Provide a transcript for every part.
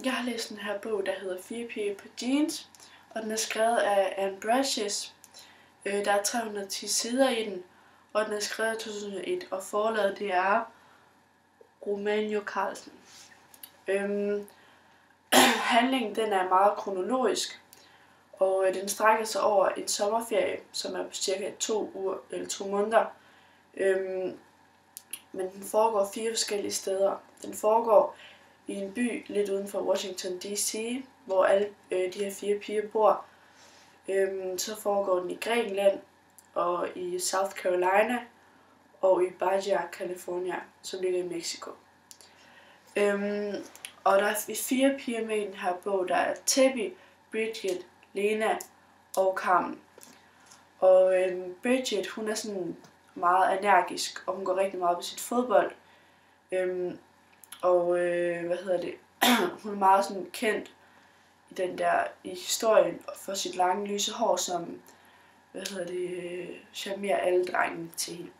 Jeg har læst den her bog, der hedder 4 piger på jeans, og den er skrevet af Anne Bratches. Der er 310 sider i den, og den er skrevet i 2001, og forlaget det er Romano Carlsen. Handlingen den er meget kronologisk, og den strækker sig over en sommerferie, som er på cirka 2 måneder. Men den foregår 4 forskellige steder. Den foregår i en by lidt uden for Washington D.C., hvor alle de her 4 piger bor. Så foregår den i Grækenland og i South Carolina og i Baja California, som ligger i Mexico. Og der er 4 piger med i den her bog. Der er Tebby, Bridget, Lena og Carmen. Og Bridget, hun er sådan meget energisk, og hun går rigtig meget på sit fodbold. Hun er meget sådan kendt i historien for sit lange lyse hår, som charmerer alle drengene til hende.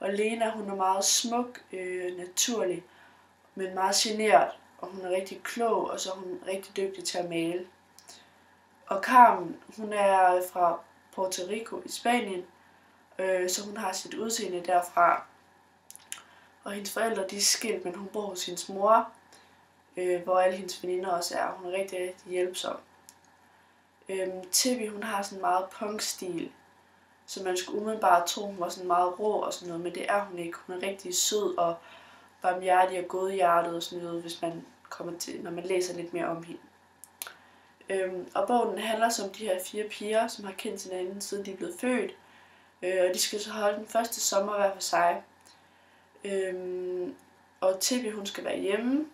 Og Lena, hun er meget smuk, naturlig, men meget genert, og hun er rigtig klog, og så er hun rigtig dygtig til at male. Og Carmen, hun er fra Puerto Rico i Spanien, så hun har sit udseende derfra. Og hendes forældre, de er skilt, men hun bor hos hendes mor, hvor alle hendes veninder også er. Hun er rigtig, rigtig hjælpsom. Tibby, hun har sådan meget punk-stil, så man skulle umiddelbart tro, hun var sådan meget rå og sådan noget, men det er hun ikke. Hun er rigtig sød og barmhjertig og godhjertet og sådan noget, hvis man kommer til, når man læser lidt mere om hende. Og bogen handler så om de her 4 piger, som har kendt hinanden siden de er blevet født, og de skal så holde den første sommer hver for sig. Og Tibby, hun skal være hjemme.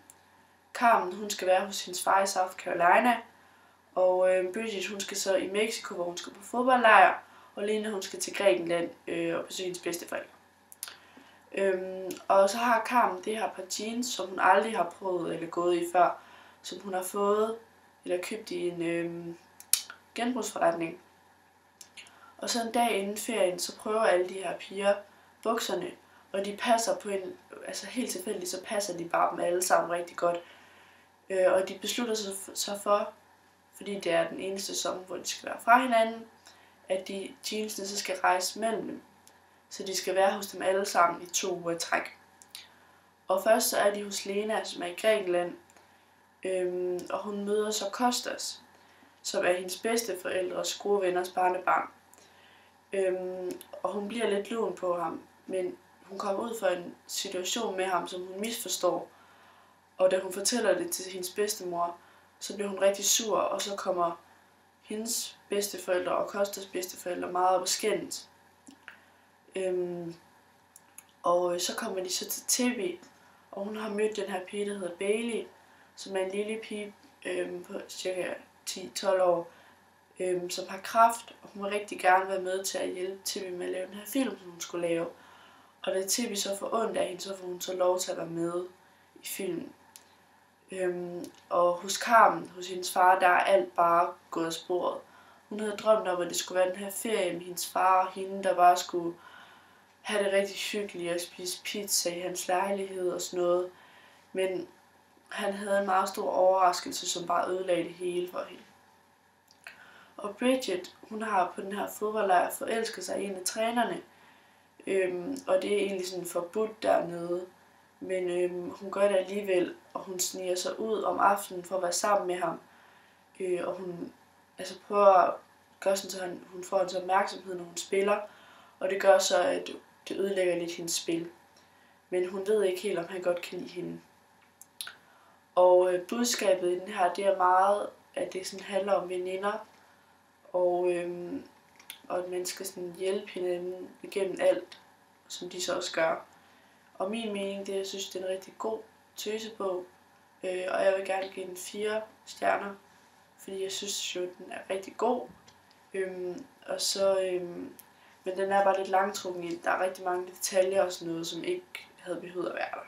Carmen, hun skal være hos hendes far i South Carolina. Og Bridget, hun skal så i Mexico, hvor hun skal på fodboldlejr. Og Lena, hun skal til Grækenland og besøge hendes bedsteforældre. Og så har Carmen det her par jeans, som hun aldrig har prøvet eller gået i før, som hun har fået eller købt i en genbrugsforretning. Og så en dag inden ferien, så prøver alle de her piger bukserne, og de passer på en, altså helt tilfældigt, så passer de bare dem alle sammen rigtig godt. Og de beslutter sig så for, fordi det er den eneste sommer, hvor de skal være fra hinanden, at de jeansene så skal rejse mellem dem. Så de skal være hos dem alle sammen i 2 uger i træk. Og først så er de hos Lena, som er i Grækenland, og hun møder så Kostas, som er hendes bedsteforældres gode venners barnebarn. Og hun bliver lidt lun på ham, men hun kommer ud for en situation med ham, som hun misforstår. Og da hun fortæller det til hendes bedstemor, så bliver hun rigtig sur, og så kommer hendes bedsteforældre og Kostas bedsteforældre meget op og skændes. Og så kommer de så til Tibby, og hun har mødt den her pige, der hedder Bailey, som er en lille pige på cirka 10-12 år, som har kræft, og hun vil rigtig gerne være med til at hjælpe Tibby med at lave den her film, som hun skulle lave. Og da Tibby så får ondt af hende, så får hun så lov til at være med i filmen. Og hos Carmen, hos hendes far, der er alt bare gået af sporet. Hun havde drømt om, at det skulle være den her ferie med hendes far og hende, der bare skulle have det rigtig hyggeligt og spise pizza i hans lejlighed og sådan noget. Men han havde en meget stor overraskelse, som bare ødelagde det hele for hende. Og Bridget, hun har på den her fodboldlejr forelsket sig i en af trænerne. Og det er egentlig sådan forbudt dernede. Men hun gør det alligevel, og hun sniger sig ud om aftenen for at være sammen med ham. Og hun prøver at gøre sådan, så hun får hans opmærksomhed, når hun spiller. Og det gør så, at det ødelægger lidt hendes spil. Men hun ved ikke helt, om han godt kan lide hende. Og budskabet i den her, det er meget, at det sådan handler om veninder. Og at man skal sådan hjælpe hinanden igennem alt, som de så også gør. Og min mening, det er, at jeg synes, det er en rigtig god tøsebog. Og jeg vil gerne give den 4 stjerner, fordi jeg synes jo, den er rigtig god. Men den er bare lidt langtrukken. Der er rigtig mange detaljer og sådan noget, som ikke havde behøvet at være der.